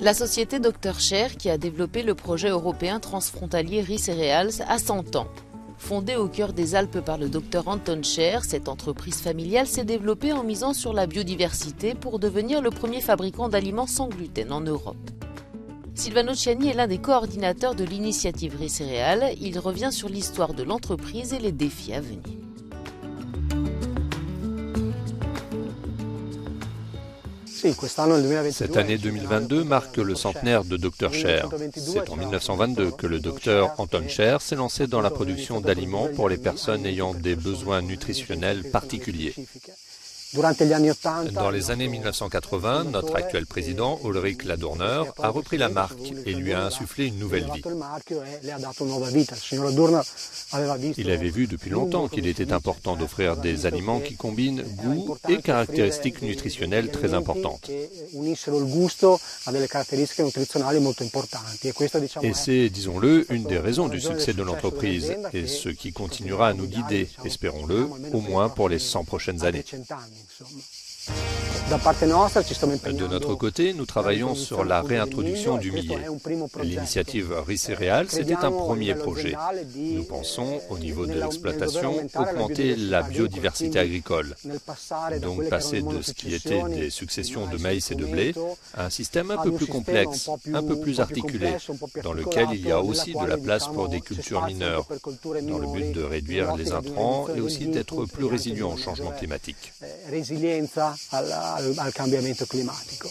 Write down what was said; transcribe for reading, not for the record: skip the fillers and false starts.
La société Dr Share, qui a développé le projet européen transfrontalier Riz Cereals, a 100 ans. Fondée au cœur des Alpes par le Dr Anton Share, cette entreprise familiale s'est développée en misant sur la biodiversité pour devenir le premier fabricant d'aliments sans gluten en Europe. Silvano Ciani est l'un des coordinateurs de l'initiative Riz Cereals. Il revient sur l'histoire de l'entreprise et les défis à venir. Cette année 2022 marque le centenaire de Dr Share. C'est en 1922 que le Dr Anton Share s'est lancé dans la production d'aliments pour les personnes ayant des besoins nutritionnels particuliers. Dans les années 1980, notre actuel président, Ulrich Ladurner, a repris la marque et lui a insufflé une nouvelle vie. Il avait vu depuis longtemps qu'il était important d'offrir des aliments qui combinent goût et caractéristiques nutritionnelles très importantes. Et c'est, disons-le, une des raisons du succès de l'entreprise et ce qui continuera à nous guider, espérons-le, au moins pour les 100 prochaines années. De notre côté, nous travaillons sur la réintroduction du millet. L'initiative Riz Cereals était un premier projet. Nous pensons, au niveau de l'exploitation, augmenter la biodiversité agricole. Donc passer de ce qui était des successions de maïs et de blé à un système un peu plus complexe, un peu plus articulé, dans lequel il y a aussi de la place pour des cultures mineures, dans le but de réduire les intrants et aussi d'être plus résilient au changement climatique. Al cambiamento climatico.